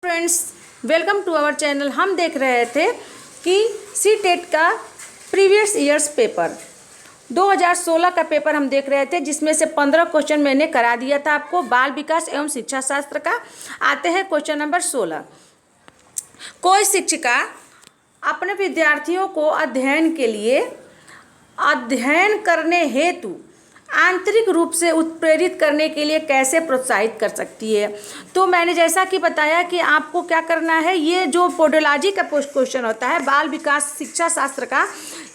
Friends, welcome to our channel. हम देख रहे थे कि सीटेट का प्रीवियस ईयर्स पेपर 2016 का पेपर हम देख रहे थे, जिसमें से 15 क्वेश्चन मैंने करा दिया था आपको बाल विकास एवं शिक्षा शास्त्र का। आते हैं क्वेश्चन नंबर 16। कोई शिक्षिका अपने विद्यार्थियों को अध्ययन करने हेतु आंतरिक रूप से उत्प्रेरित करने के लिए कैसे प्रोत्साहित कर सकती है। तो मैंने जैसा कि बताया कि आपको क्या करना है, ये जो पोडोलॉजी का पोस्ट क्वेश्चन होता है बाल विकास शिक्षा शास्त्र का,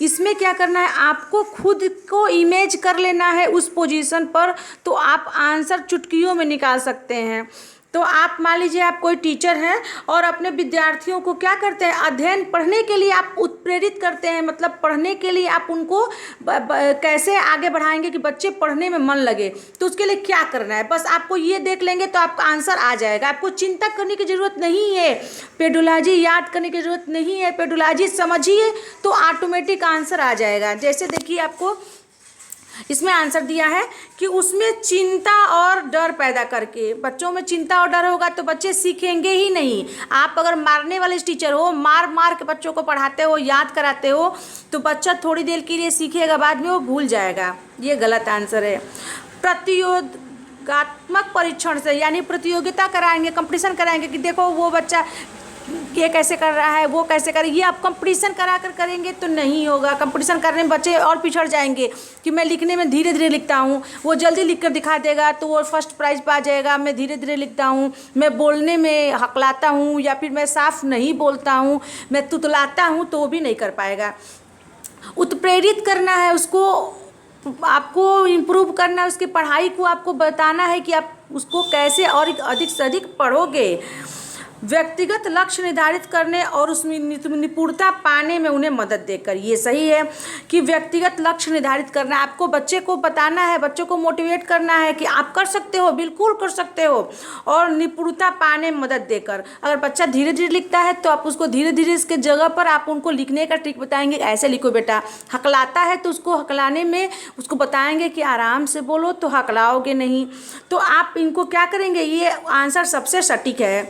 इसमें क्या करना है, आपको खुद को इमेज कर लेना है उस पोजीशन पर, तो आप आंसर चुटकियों में निकाल सकते हैं। तो आप मान लीजिए आप कोई टीचर हैं और अपने विद्यार्थियों को क्या करते हैं, अध्ययन पढ़ने के लिए आप उत्प्रेरित करते हैं। मतलब पढ़ने के लिए आप उनको कैसे आगे बढ़ाएंगे कि बच्चे पढ़ने में मन लगे, तो उसके लिए क्या करना है, बस आपको ये देख लेंगे तो आपका आंसर आ जाएगा। आपको चिंता करने की ज़रूरत नहीं है, पेडोलॉजी याद करने की ज़रूरत नहीं है, पेडोलॉजी समझिए तो ऑटोमेटिक आंसर आ जाएगा। जैसे देखिए आपको इसमें आंसर दिया है कि उसमें चिंता और डर पैदा करके, बच्चों में चिंता और डर होगा तो बच्चे सीखेंगे ही नहीं। आप अगर मारने वाले टीचर हो, मार मार के बच्चों को पढ़ाते हो, याद कराते हो, तो बच्चा थोड़ी देर के लिए सीखेगा, बाद में वो भूल जाएगा। ये गलत आंसर है। प्रतियोगात्मक परीक्षण से, यानी प्रतियोगिता कराएंगे, कंपटीशन कराएंगे कि देखो वो बच्चा ये कैसे कर रहा है, वो कैसे करे, ये आप कंपटीशन करा कर करेंगे तो नहीं होगा। कंपटीशन करने में बच्चे और पिछड़ जाएंगे कि मैं लिखने में धीरे धीरे लिखता हूँ, वो जल्दी लिख कर दिखा देगा तो वो फर्स्ट प्राइज़ पा जाएगा। मैं धीरे धीरे लिखता हूँ, मैं बोलने में हकलाता हूँ, या फिर मैं साफ नहीं बोलता हूँ, मैं तुतलाता हूँ, तो वो भी नहीं कर पाएगा। उत्प्रेरित करना है उसको, आपको इम्प्रूव करना है उसकी पढ़ाई को, आपको बताना है कि आप उसको कैसे और अधिक से अधिक पढ़ोगे। व्यक्तिगत लक्ष्य निर्धारित करने और उसमें निपुणता पाने में उन्हें मदद देकर, ये सही है कि व्यक्तिगत लक्ष्य निर्धारित करना है। आपको बच्चे को बताना है, बच्चों को मोटिवेट करना है कि आप कर सकते हो, बिल्कुल कर सकते हो, और निपुणता पाने में मदद देकर। अगर बच्चा धीरे धीरे लिखता है तो आप उसको धीरे धीरे इसके जगह पर आप उनको लिखने का ट्रिक बताएंगे, ऐसे लिखो बेटा। हकलाता है तो उसको हकलाने में उसको बताएंगे कि आराम से बोलो, तो हकलाओगे नहीं। तो आप इनको क्या करेंगे, ये आंसर सबसे सटीक है।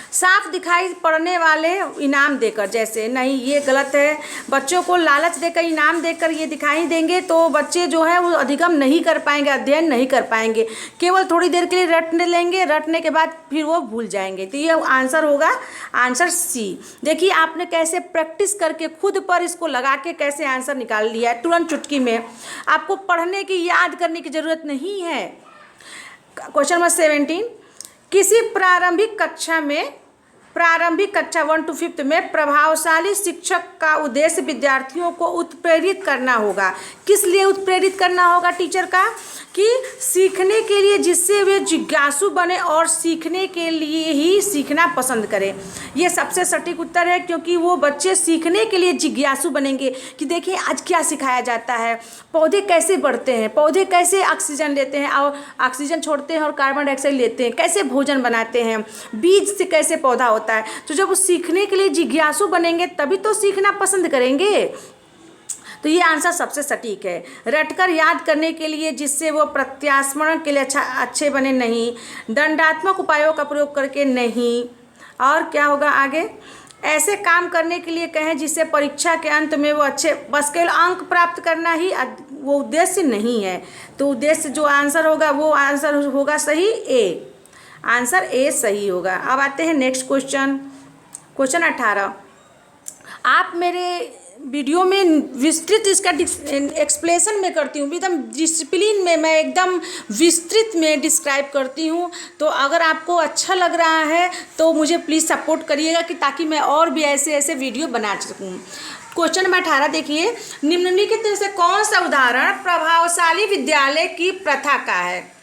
साफ दिखाई पड़ने वाले इनाम देकर, जैसे नहीं, ये गलत है। बच्चों को लालच देकर, इनाम देकर ये दिखाई देंगे तो बच्चे जो है वो अधिगम नहीं कर पाएंगे, अध्ययन नहीं कर पाएंगे, केवल थोड़ी देर के लिए रटने लेंगे, रटने के बाद फिर वो भूल जाएंगे। तो ये आंसर होगा आंसर सी। देखिए आपने कैसे प्रैक्टिस करके खुद पर इसको लगा के कैसे आंसर निकाल लिया है तुरंत चुटकी में। आपको पढ़ने की, याद करने की ज़रूरत नहीं है। क्वेश्चन नंबर 17, किसी प्रारंभिक कक्षा 1 to 5 में प्रभावशाली शिक्षक का उद्देश्य विद्यार्थियों को उत्प्रेरित करना होगा। किस लिए उत्प्रेरित करना होगा टीचर का, कि सीखने के लिए, जिससे वे जिज्ञासु बने और सीखने के लिए ही सीखना पसंद करें। ये सबसे सटीक उत्तर है, क्योंकि वो बच्चे सीखने के लिए जिज्ञासु बनेंगे कि देखिए आज क्या सिखाया जाता है, पौधे कैसे बढ़ते हैं, पौधे कैसे ऑक्सीजन लेते हैं और ऑक्सीजन छोड़ते हैं और कार्बन डाइऑक्साइड लेते हैं, कैसे भोजन बनाते हैं, बीज से कैसे पौधा होता है। तो जब वो सीखने के लिए जिज्ञासु बनेंगे तभी तो सीखना पसंद करेंगे। तो ये आंसर सबसे सटीक है। रटकर याद करने के लिए, जिससे वो प्रत्यास्मरण के लिए अच्छे बने, नहीं। दंडात्मक उपायों का प्रयोग करके, नहीं। और क्या होगा आगे, ऐसे काम करने के लिए कहें जिससे परीक्षा के अंत में वो अच्छे, बस केवल अंक प्राप्त करना ही वो उद्देश्य नहीं है। तो उद्देश्य जो आंसर होगा वो आंसर होगा सही ए, आंसर ए सही होगा। अब आते हैं नेक्स्ट क्वेश्चन, क्वेश्चन 18। आप मेरे वीडियो में विस्तृत इसका एक्सप्लेनेशन में करती हूँ, एकदम डिसिप्लिन में मैं एकदम विस्तृत में डिस्क्राइब करती हूँ। तो अगर आपको अच्छा लग रहा है तो मुझे प्लीज़ सपोर्ट करिएगा कि ताकि मैं और भी ऐसे वीडियो बना सकूँ। क्वेश्चन नंबर 18 देखिए, निम्नलिखित में से कौन सा उदाहरण प्रभावशाली विद्यालय की प्रथा का है।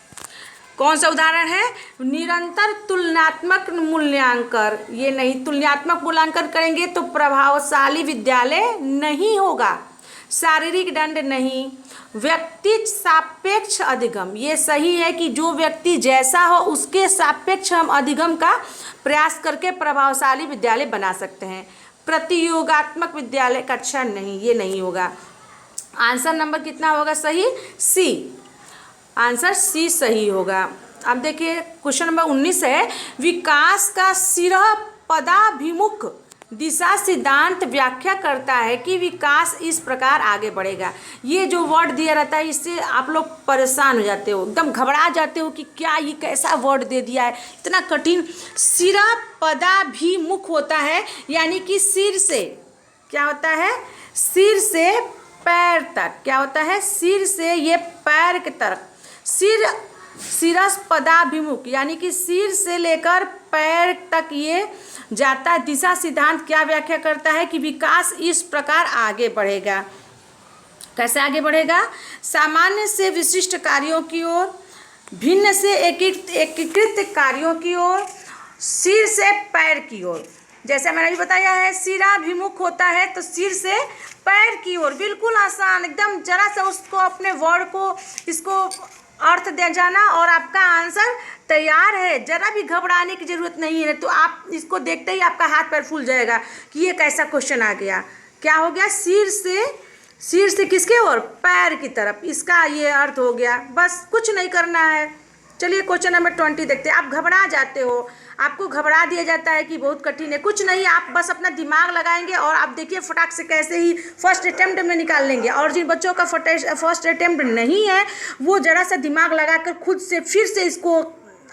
कौन सा उदाहरण है, निरंतर तुलनात्मक मूल्यांकन। ये नहीं, तुलनात्मक मूल्यांकन करेंगे तो प्रभावशाली विद्यालय नहीं होगा। शारीरिक दंड नहीं। व्यक्ति सापेक्ष अधिगम, ये सही है कि जो व्यक्ति जैसा हो उसके सापेक्ष हम अधिगम का प्रयास करके प्रभावशाली विद्यालय बना सकते हैं। प्रतियोगात्मक विद्यालय कक्षा नहीं, ये नहीं होगा। आंसर नंबर कितना होगा सही, सी, आंसर सी सही होगा। अब देखिए क्वेश्चन नंबर 19 है, विकास का सिरह पदाभिमुख दिशा सिद्धांत व्याख्या करता है कि विकास इस प्रकार आगे बढ़ेगा। ये जो वर्ड दिया रहता है इससे आप लोग परेशान हो जाते हो, एकदम घबरा जाते हो कि क्या ये कैसा वर्ड दे दिया है, इतना कठिन। सिरा पदाभिमुख होता है, यानी कि सिर से क्या होता है, सिर से पैर तक, क्या होता है, सिर से ये पैर के तरफ, सिरस पदाभिमुख यानी कि सिर से लेकर पैर तक ये जाता है। दिशा सिद्धांत क्या व्याख्या करता है कि विकास इस प्रकार आगे बढ़ेगा। कैसे आगे बढ़ेगा? सामान्य से विशिष्ट कार्यों की ओर, भिन्न से एकीकृत कार्यों की ओर, सिर से पैर की ओर। जैसे मैंने अभी बताया है सिराभिमुख होता है तो सिर से पैर की ओर, बिल्कुल आसान, एकदम जरा सा उसको अपने वर्ड को इसको अर्थ दे जाना और आपका आंसर तैयार है। जरा भी घबराने की ज़रूरत नहीं है। तो आप इसको देखते ही आपका हाथ पैर फूल जाएगा कि ये कैसा क्वेश्चन आ गया। क्या हो गया? सिर से किसके ओर? पैर की तरफ, इसका ये अर्थ हो गया। बस कुछ नहीं करना है। चलिए क्वेश्चन नंबर 20 देखते हैं। आप घबरा जाते हो, आपको घबरा दिया जाता है कि बहुत कठिन है। कुछ नहीं, आप बस अपना दिमाग लगाएंगे और आप देखिए फटाक से कैसे ही फर्स्ट अटेम्प्ट में निकाल लेंगे। और जिन बच्चों का फर्स्ट अटेम्प्ट नहीं है वो ज़रा सा दिमाग लगाकर खुद से फिर से इसको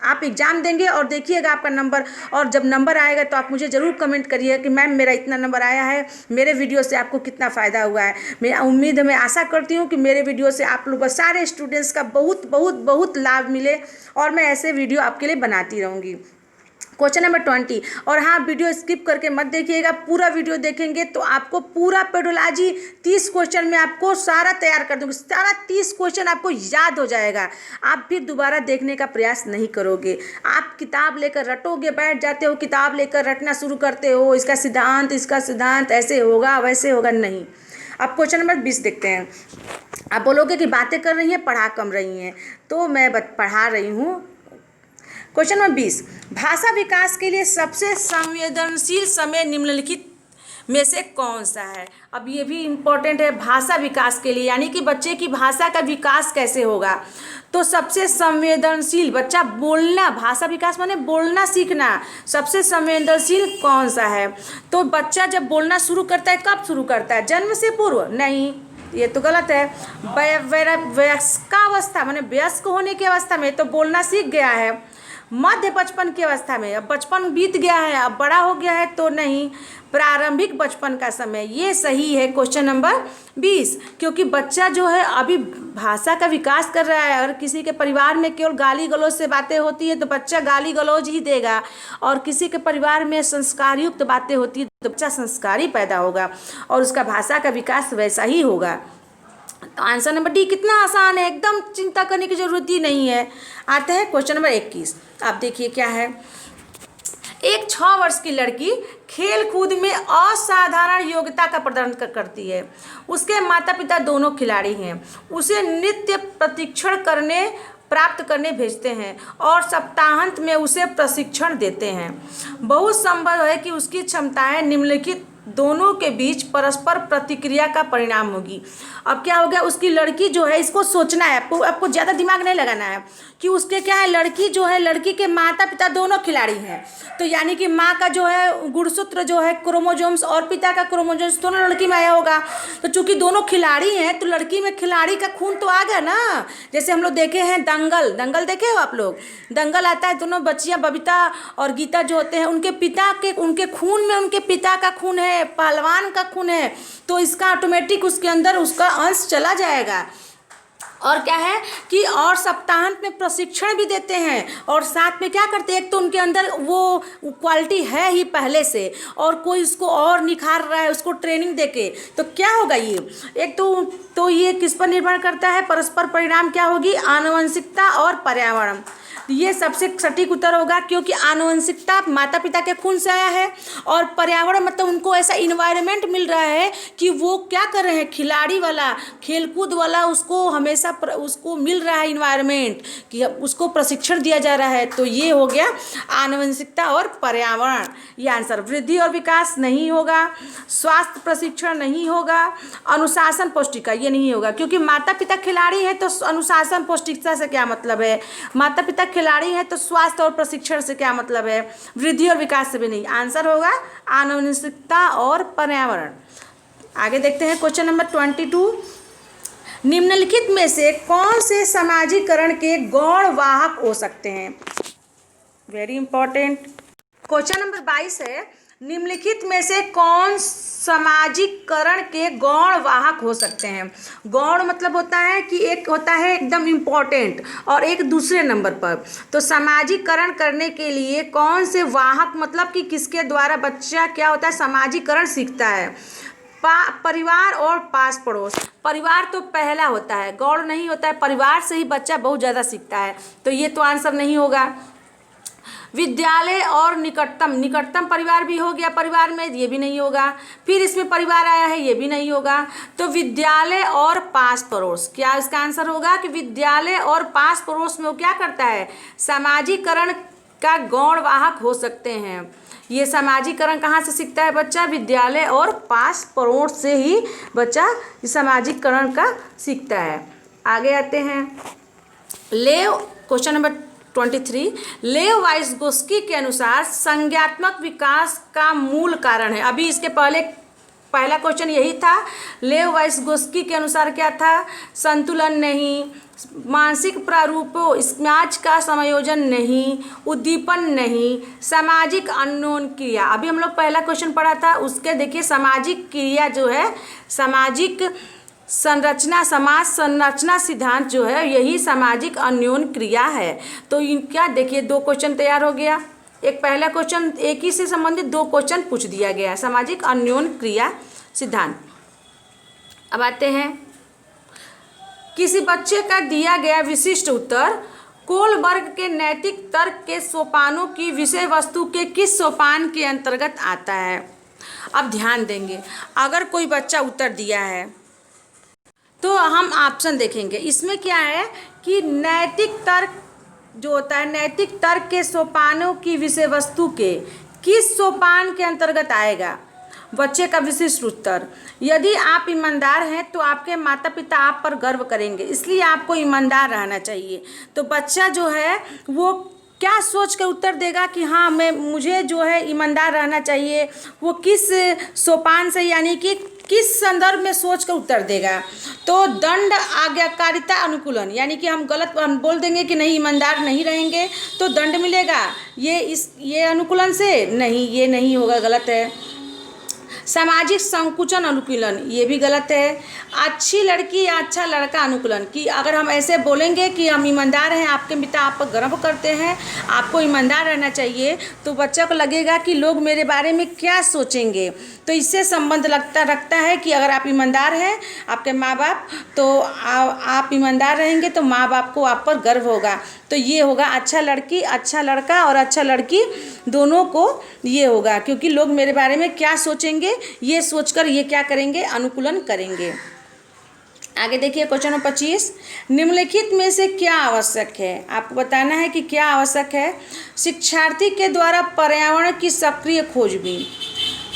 आप एग्ज़ाम देंगे और देखिएगा आपका नंबर। और जब नंबर आएगा तो आप मुझे ज़रूर कमेंट करिए कि मैम मेरा इतना नंबर आया है, मेरे वीडियो से आपको कितना फ़ायदा हुआ है। मैं उम्मीद है, मैं आशा करती हूँ कि मेरे वीडियो से आप लोग सारे स्टूडेंट्स का बहुत बहुत बहुत लाभ मिले और मैं ऐसे वीडियो आपके लिए बनाती रहूँगी। क्वेश्चन नंबर 20, और हाँ वीडियो स्किप करके मत देखिएगा, पूरा वीडियो देखेंगे तो आपको पूरा पेडोलॉजी 30 क्वेश्चन में आपको सारा तैयार कर दूँगी। सारा 30 क्वेश्चन आपको याद हो जाएगा। आप फिर दोबारा देखने का प्रयास नहीं करोगे। आप किताब लेकर रटोगे, बैठ जाते हो, किताब लेकर रटना शुरू करते हो, इसका सिद्धांत ऐसे होगा वैसे होगा। नहीं। अब क्वेश्चन नंबर 20 देखते हैं। आप बोलोगे कि बातें कर रही हैं, पढ़ा कम रही हैं, तो मैं पढ़ा रही हूँ। क्वेश्चन नंबर 20, भाषा विकास के लिए सबसे संवेदनशील समय निम्नलिखित में से कौन सा है? अब ये भी इम्पोर्टेंट है भाषा विकास के लिए, यानी कि बच्चे की भाषा का विकास कैसे होगा। तो सबसे संवेदनशील, बच्चा बोलना, भाषा विकास माने बोलना सीखना, सबसे संवेदनशील कौन सा है? तो बच्चा जब बोलना शुरू करता है, कब शुरू करता है? जन्म से पूर्व? नहीं, ये तो गलत है। वयस्कावस्था माने वयस्क होने की अवस्था में तो बोलना सीख गया है। मध्य बचपन की अवस्था में, अब बचपन बीत गया है, अब बड़ा हो गया है तो नहीं। प्रारंभिक बचपन का समय, ये सही है क्वेश्चन नंबर 20, क्योंकि बच्चा जो है अभी भाषा का विकास कर रहा है। अगर किसी के परिवार में केवल गाली गलौज से बातें होती है तो बच्चा गाली गलौज ही देगा, और किसी के परिवार में संस्कारयुक्त बातें होती है तो बच्चा संस्कारी पैदा होगा और उसका भाषा का विकास वैसा ही होगा। तो आंसर नंबर डी कितना आसान है, एकदम चिंता करने की जरूरत ही नहीं है। आते हैं क्वेश्चन नंबर 21। आप देखिए क्या है। एक 6 वर्ष की लड़की खेल कूद में असाधारण योग्यता का प्रदर्शन करती है। उसके माता पिता दोनों खिलाड़ी हैं। उसे नृत्य प्रशिक्षण प्राप्त करने भेजते हैं और सप्ताहांत में उसे प्रशिक्षण देते हैं। बहुत संभव है कि उसकी क्षमताएं निम्नलिखित दोनों के बीच परस्पर प्रतिक्रिया का परिणाम होगी। अब क्या हो गया, उसकी लड़की जो है, इसको सोचना है आपको ज़्यादा दिमाग नहीं लगाना है कि उसके क्या है, लड़की जो है, लड़की के माता पिता दोनों खिलाड़ी हैं। तो यानी कि माँ का जो है गुणसूत्र जो है क्रोमोजोम्स और पिता का क्रोमोजोम्स दोनों लड़की में आया होगा। तो चूंकि दोनों खिलाड़ी हैं तो लड़की में खिलाड़ी का खून तो आ गया ना। जैसे हम लोग देखे हैं दंगल देखे हो आप लोग? दंगल आता है, दोनों बच्चियाँ बबीता और गीता जो होते हैं उनके खून में उनके पिता का खून है, पहलवान का खून है, तो इसका ऑटोमेटिक उसके अंदर उसका अंश चला जाएगा। और क्या है कि और सप्ताहांत में प्रशिक्षण भी देते हैं और साथ में क्या करते हैं, एक तो उनके अंदर वो क्वालिटी है ही पहले से और कोई उसको और निखार रहा है उसको ट्रेनिंग देके। तो क्या होगा ये, एक तो ये किस पर निर्भर करता है, परस्पर परिणाम क्या होगी, आनुवंशिकता और पर्यावरण। ये सबसे सटीक उत्तर होगा, क्योंकि आनुवंशिकता माता पिता के खून से आया है और पर्यावरण मतलब उनको ऐसा इन्वायरमेंट मिल रहा है कि वो क्या कर रहे हैं, खिलाड़ी वाला खेलकूद वाला उसको हमेशा उसको मिल रहा है इन्वायरमेंट कि उसको प्रशिक्षण दिया जा रहा है। तो ये हो गया आनुवंशिकता और पर्यावरण। ये आंसर। वृद्धि और विकास नहीं होगा, स्वास्थ्य प्रशिक्षण नहीं होगा, अनुशासन पौष्टिकता ये नहीं होगा, क्योंकि माता पिता खिलाड़ी है तो अनुशासन पौष्टिकता से क्या मतलब है। माता पिता खिलाड़ी हैं तो स्वास्थ्य और प्रशिक्षण से क्या मतलब है, वृद्धि और विकास से भी नहीं। आंसर होगा आनुवंशिकता और पर्यावरण। आगे देखते हैं क्वेश्चन नंबर 22। निम्नलिखित में से कौन से समाजीकरण के गौण वाहक हो सकते हैं? Very important. क्वेश्चन नंबर 22 है, निम्नलिखित में से कौन समाजीकरण के गौण वाहक हो सकते हैं? गौण मतलब होता है कि एक होता है एकदम इम्पॉर्टेंट और एक दूसरे नंबर पर। तो समाजीकरण करने के लिए कौन से वाहक, मतलब कि किसके द्वारा बच्चा क्या होता है, समाजीकरण सीखता है? परिवार और पास पड़ोस। परिवार तो पहला होता है, गौण नहीं होता है। परिवार से ही बच्चा बहुत ज़्यादा सीखता है, तो ये तो आंसर नहीं होगा। विद्यालय और निकटतम, निकटतम परिवार भी हो गया परिवार में, ये भी नहीं होगा। फिर इसमें परिवार आया है, ये भी नहीं होगा। तो विद्यालय और पास पड़ोस, क्या इसका आंसर होगा कि विद्यालय और पास पड़ोस में वो क्या करता है, समाजीकरण का गौण वाहक हो सकते हैं। ये समाजीकरण कहाँ से सीखता है बच्चा? विद्यालय और पास पड़ोस से ही बच्चा समाजीकरण का सीखता है। आगे आते हैं, लेव क्वेश्चन नंबर 23। लेव वाइसगोस्की के अनुसार संज्ञात्मक विकास का मूल कारण है। अभी इसके पहले पहला क्वेश्चन यही था। लेव वाइसगोस्की के अनुसार क्या था? संतुलन नहीं, मानसिक प्रारूपों, समाज का समायोजन नहीं, उद्दीपन नहीं, सामाजिक अन्योन क्रिया। अभी हम लोग पहला क्वेश्चन पढ़ा था, उसके देखिए सामाजिक क्रिया जो है, सामाजिक संरचना, समाज संरचना सिद्धांत जो है, यही सामाजिक अन्योन क्रिया है। तो इनका देखिए 2 क्वेश्चन तैयार हो गया। एक पहला क्वेश्चन, एक ही से संबंधित 2 क्वेश्चन पूछ दिया गया, सामाजिक अन्योन क्रिया सिद्धांत। अब आते हैं, किसी बच्चे का दिया गया विशिष्ट उत्तर कोलबर्ग के नैतिक तर्क के सोपानों की विषय वस्तु के किस सोपान के अंतर्गत आता है? अब ध्यान देंगे, अगर कोई बच्चा उत्तर दिया है तो हम ऑप्शन देखेंगे। इसमें क्या है कि नैतिक तर्क जो होता है, नैतिक तर्क के सोपानों की विषय वस्तु के किस सोपान के अंतर्गत आएगा बच्चे का विशिष्ट उत्तर? यदि आप ईमानदार हैं तो आपके माता पिता आप पर गर्व करेंगे, इसलिए आपको ईमानदार रहना चाहिए। तो बच्चा जो है वो क्या सोच कर उत्तर देगा कि हाँ मुझे जो है ईमानदार रहना चाहिए, वो किस सोपान से, यानी कि किस संदर्भ में सोच कर उत्तर देगा? तो दंड, आज्ञाकारिता, अनुकूलन, यानी कि हम बोल देंगे कि नहीं ईमानदार नहीं रहेंगे तो दंड मिलेगा, ये अनुकूलन से नहीं, ये नहीं होगा, गलत है। सामाजिक संकुचन अनुकूलन, ये भी गलत है। अच्छी लड़की या अच्छा लड़का अनुकूलन, कि अगर हम ऐसे बोलेंगे कि हम ईमानदार हैं, आपके पिता आप पर गर्व करते हैं, आपको ईमानदार रहना चाहिए, तो बच्चा को लगेगा कि लोग मेरे बारे में क्या सोचेंगे। तो इससे संबंध रखता है कि अगर आप ईमानदार हैं, आपके माँ बाप, तो आप ईमानदार रहेंगे तो माँ बाप को आप पर गर्व होगा। तो ये होगा अच्छा लड़की, अच्छा लड़का और अच्छा लड़की दोनों को ये होगा, क्योंकि लोग मेरे बारे में क्या सोचेंगे ये सोचकर ये क्या करेंगे, अनुकूलन करेंगे। आगे देखिए क्वेश्चन नंबर 25। निम्नलिखित में से क्या आवश्यक है? आपको बताना है कि क्या आवश्यक है। शिक्षार्थी के द्वारा पर्यावरण की सक्रिय खोजबीन,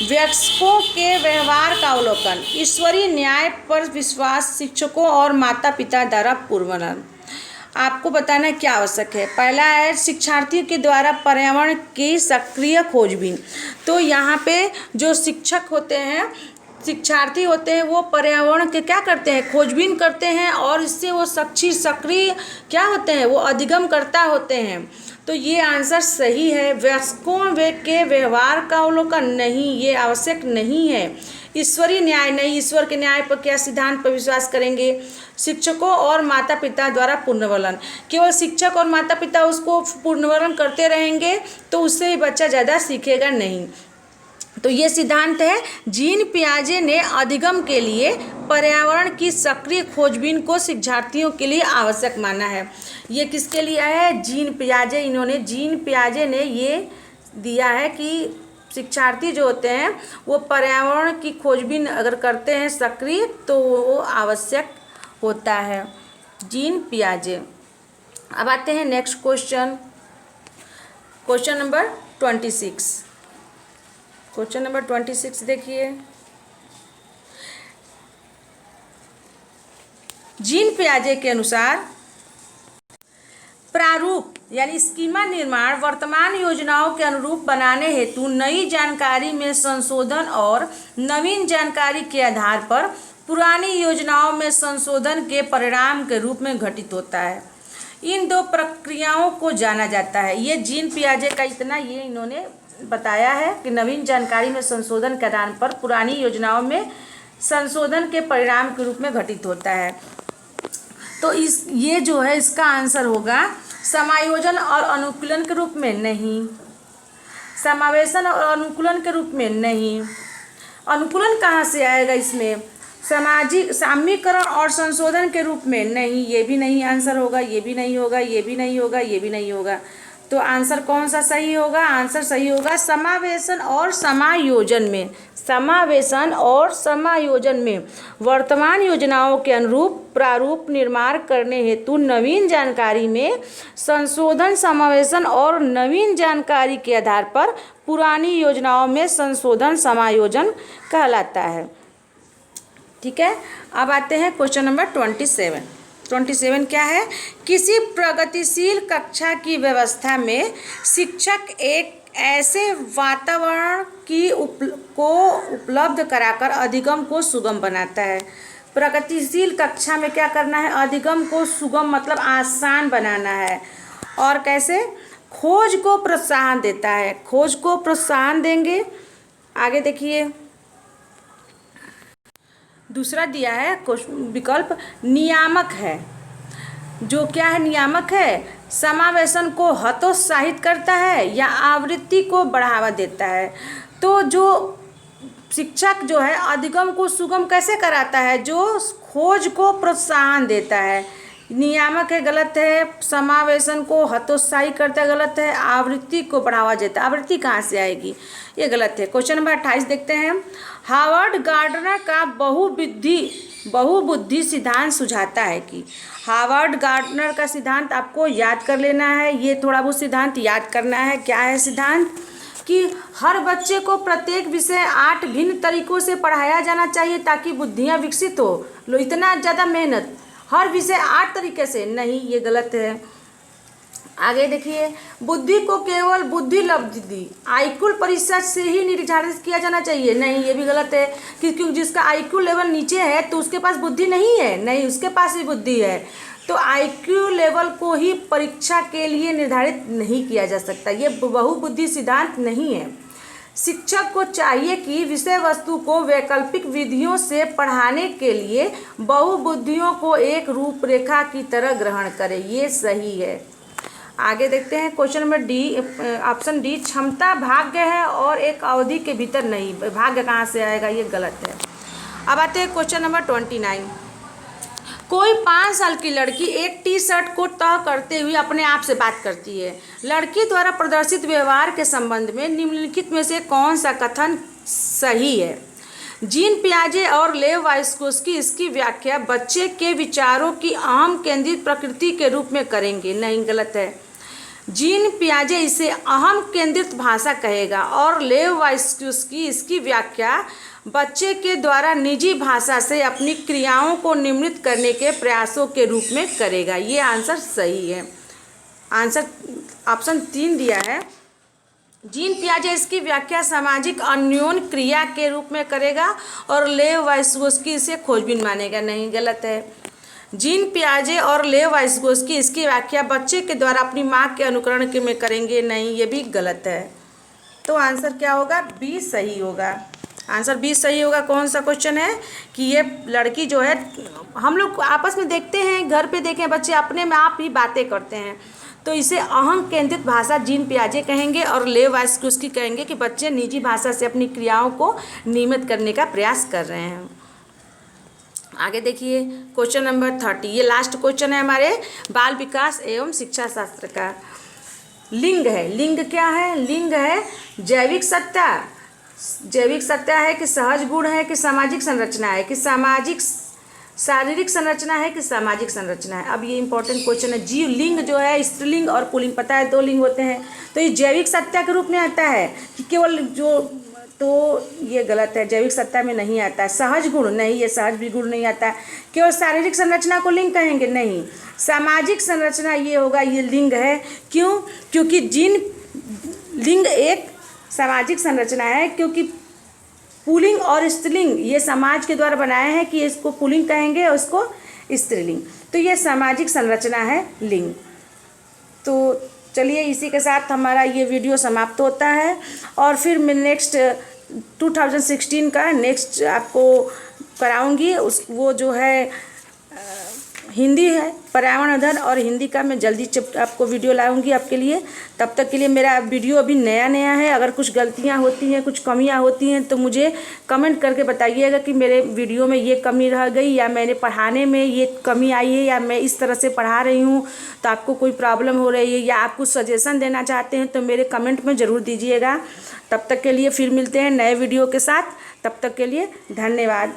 वयस्कों के व्यवहार का अवलोकन, ईश्वरीय न्याय पर विश्वास, शिक्षकों और माता पिता द्वारा पूर्ववर्णन। आपको बताना है क्या आवश्यक है। पहला है शिक्षार्थियों के द्वारा पर्यावरण की सक्रिय खोजबीन। तो यहाँ पे जो शिक्षक होते हैं, शिक्षार्थी होते हैं, वो पर्यावरण के क्या करते हैं, खोजबीन करते हैं, और इससे वो सक्रिय क्या होते हैं, वो अधिगमकर्ता होते हैं। तो ये आंसर सही है। वयस्कों के व्यवहार का अवलोकन नहीं, ये आवश्यक नहीं है। ईश्वरीय न्याय नहीं, ईश्वर के न्याय पर क्या सिद्धांत पर विश्वास करेंगे। शिक्षकों और माता पिता द्वारा पुनर्वलन, केवल शिक्षक और माता पिता उसको पुनर्वलन करते रहेंगे तो उससे भी बच्चा ज़्यादा सीखेगा नहीं। तो ये सिद्धांत है। जीन पियाजे ने अधिगम के लिए पर्यावरण की सक्रिय खोजबीन को शिक्षार्थियों के लिए आवश्यक माना है। ये किसके लिए है? जीन पियाजे ने ये दिया है कि शिक्षार्थी जो होते हैं वो पर्यावरण की खोजबीन अगर करते हैं सक्रिय तो वो आवश्यक होता है, जीन पियाजे। अब आते हैं next question, question number 26। Question number 26 देखिए। जीन पियाजे के अनुसार प्रारूप यानी स्कीमा निर्माण वर्तमान योजनाओं के अनुरूप बनाने हेतु नई जानकारी में संशोधन और नवीन जानकारी के आधार पर पुरानी योजनाओं में संशोधन के परिणाम के रूप में घटित होता है। इन दो प्रक्रियाओं को जाना जाता है। ये जीन पियाजे का इतना ये इन्होंने बताया है कि नवीन जानकारी में संशोधन के आधार पर पुरानी योजनाओं में संशोधन के परिणाम के रूप में घटित होता है। तो ये जो है इसका आंसर होगा समायोजन और अनुकूलन के रूप में नहीं, समावेशन और अनुकूलन के रूप में नहीं। अनुकूलन कहाँ से आएगा इसमें? सामाजिक साम्यीकरण और संशोधन के रूप में नहीं, ये भी नहीं आंसर होगा, ये भी नहीं होगा, ये भी नहीं होगा, ये भी नहीं होगा। तो आंसर कौन सा सही होगा? आंसर सही होगा समावेशन और समायोजन में। समावेशन और समायोजन में वर्तमान योजनाओं के अनुरूप प्रारूप निर्माण करने हेतु नवीन जानकारी में संशोधन, समावेशन और नवीन जानकारी के आधार पर पुरानी योजनाओं में संशोधन, समायोजन कहलाता है। ठीक है, अब आते हैं क्वेश्चन नंबर 27 क्या है? किसी प्रगतिशील कक्षा की व्यवस्था में शिक्षक एक ऐसे वातावरण को उपलब्ध कराकर अधिगम को सुगम बनाता है। प्रगतिशील कक्षा में क्या करना है? अधिगम को सुगम मतलब आसान बनाना है। और कैसे? खोज को प्रोत्साहन देता है। खोज को प्रोत्साहन देंगे। आगे देखिए, दूसरा दिया है विकल्प नियामक है। जो क्या है? नियामक है। समावेशन को हतोत्साहित करता है या आवृत्ति को बढ़ावा देता है। तो जो शिक्षक जो है अधिगम को सुगम कैसे कराता है? जो खोज को प्रोत्साहन देता है। नियामक है, गलत है। समावेशन को हतोत्साहित करता है, गलत है। आवृत्ति को बढ़ावा देता है, आवृत्ति कहाँ से आएगी? ये गलत है। क्वेश्चन नंबर 28 देखते हैं। हार्वर्ड गार्डनर का बहुबुद्धि सिद्धांत सुझाता है कि हार्वर्ड गार्डनर का सिद्धांत आपको याद कर लेना है। ये थोड़ा बहुत सिद्धांत याद करना है। क्या है सिद्धांत? कि हर बच्चे को प्रत्येक विषय 8 भिन्न तरीकों से पढ़ाया जाना चाहिए ताकि बुद्धियाँ विकसित हो। लो, इतना ज़्यादा मेहनत, हर विषय 8 तरीके से नहीं, ये गलत है। आगे देखिए, बुद्धि को केवल बुद्धि लब्धि आईक्यू परिषद से ही निर्धारित किया जाना चाहिए। नहीं, ये भी गलत है। क्योंकि जिसका आईक्यू लेवल नीचे है तो उसके पास बुद्धि नहीं है। नहीं, उसके पास ही बुद्धि है। तो आईक्यू लेवल को ही परीक्षा के लिए निर्धारित नहीं किया जा सकता। ये बहुबुद्धि सिद्धांत नहीं है। शिक्षक को चाहिए कि विषय वस्तु को वैकल्पिक विधियों से पढ़ाने के लिए बहुबुद्धियों को एक रूपरेखा की तरह ग्रहण करे। ये सही है। आगे देखते हैं question number D, option D, क्षमता भाग्य है और एक अवधि के भीतर नहीं। भाग्य कहाँ से आएगा? ये गलत है। अब आते हैं क्वेश्चन नंबर 29। कोई 5 साल की लड़की एक टी शर्ट को तह करते हुए अपने आप से बात करती है। लड़की द्वारा प्रदर्शित व्यवहार के संबंध में निम्नलिखित में से कौन सा कथन सही है? जीन पियाजे और लेव वाइस्कोस्की इसकी व्याख्या बच्चे के विचारों की अहम केंद्रित प्रकृति के रूप में करेंगे। नहीं, गलत है। जीन पियाजे इसे अहम केंद्रित भाषा कहेगा और लेव वाइस्कोस्की इसकी व्याख्या बच्चे के द्वारा निजी भाषा से अपनी क्रियाओं को नियमित करने के प्रयासों के रूप में करेगा। ये आंसर सही है। आंसर ऑप्शन 3 दिया है। जीन पियाजे इसकी व्याख्या सामाजिक अन्योन्य क्रिया के रूप में करेगा और लेव वाइस्कोस्की इसे खोजबीन मानेगा। नहीं, गलत है। जीन पियाजे और लेव वाइस्कोस्की इसकी व्याख्या बच्चे के द्वारा अपनी माँ के अनुकरण के में करेंगे। नहीं, ये भी गलत है। तो आंसर क्या होगा? बी सही होगा। आंसर बी सही होगा। कौन सा क्वेश्चन है कि ये लड़की जो है, हम लोग आपस में देखते हैं, घर पे देखें, बच्चे अपने में आप ही बातें करते हैं, तो इसे अहम केंद्रित भाषा जीन पियाजे कहेंगे और लेव वाइस्कोस्की कहेंगे कि बच्चे निजी भाषा से अपनी क्रियाओं को नियमित करने का प्रयास कर रहे हैं। आगे देखिए क्वेश्चन नंबर 30। ये लास्ट क्वेश्चन है हमारे बाल विकास एवं शिक्षा शास्त्र का। लिंग है। लिंग क्या है? लिंग है जैविक सत्ता। जैविक सत्ता है कि सहज गुण है कि सामाजिक संरचना है कि सामाजिक शारीरिक संरचना है कि सामाजिक संरचना है। अब ये इंपॉर्टेंट क्वेश्चन है। जीव लिंग जो है स्त्रीलिंग और पुल्लिंग, पता है 2 लिंग होते हैं, तो ये जैविक सत्ता के रूप में आता है कि केवल जो, तो ये गलत है, जैविक सत्ता में नहीं आता है। सहज गुण नहीं, ये सहज भी गुण नहीं आता है। केवल शारीरिक संरचना को लिंग कहेंगे, नहीं। सामाजिक संरचना ये होगा, ये लिंग है। क्यों? क्योंकि जिन लिंग एक सामाजिक संरचना है, क्योंकि पुल्लिंग और स्त्रीलिंग ये समाज के द्वारा बनाए हैं कि इसको पुल्लिंग कहेंगे और इसको स्त्रीलिंग, तो ये सामाजिक संरचना है लिंग। तो चलिए इसी के साथ हमारा ये वीडियो समाप्त होता है, और फिर मैं नेक्स्ट 2016 का नेक्स्ट आपको कराऊंगी। वो जो है हिंदी है, पर्यावरण अध्ययन और हिंदी का मैं जल्दी आपको वीडियो लाऊंगी आपके लिए। तब तक के लिए मेरा वीडियो अभी नया है, अगर कुछ गलतियां होती हैं, कुछ कमियां होती हैं तो मुझे कमेंट करके बताइएगा कि मेरे वीडियो में ये कमी रह गई, या मैंने पढ़ाने में ये कमी आई है, या मैं इस तरह से पढ़ा रही हूँ तो आपको कोई प्रॉब्लम हो रही है, या आप कुछ सजेशन देना चाहते हैं तो मेरे कमेंट में ज़रूर दीजिएगा। तब तक के लिए फिर मिलते हैं नए वीडियो के साथ। तब तक के लिए धन्यवाद।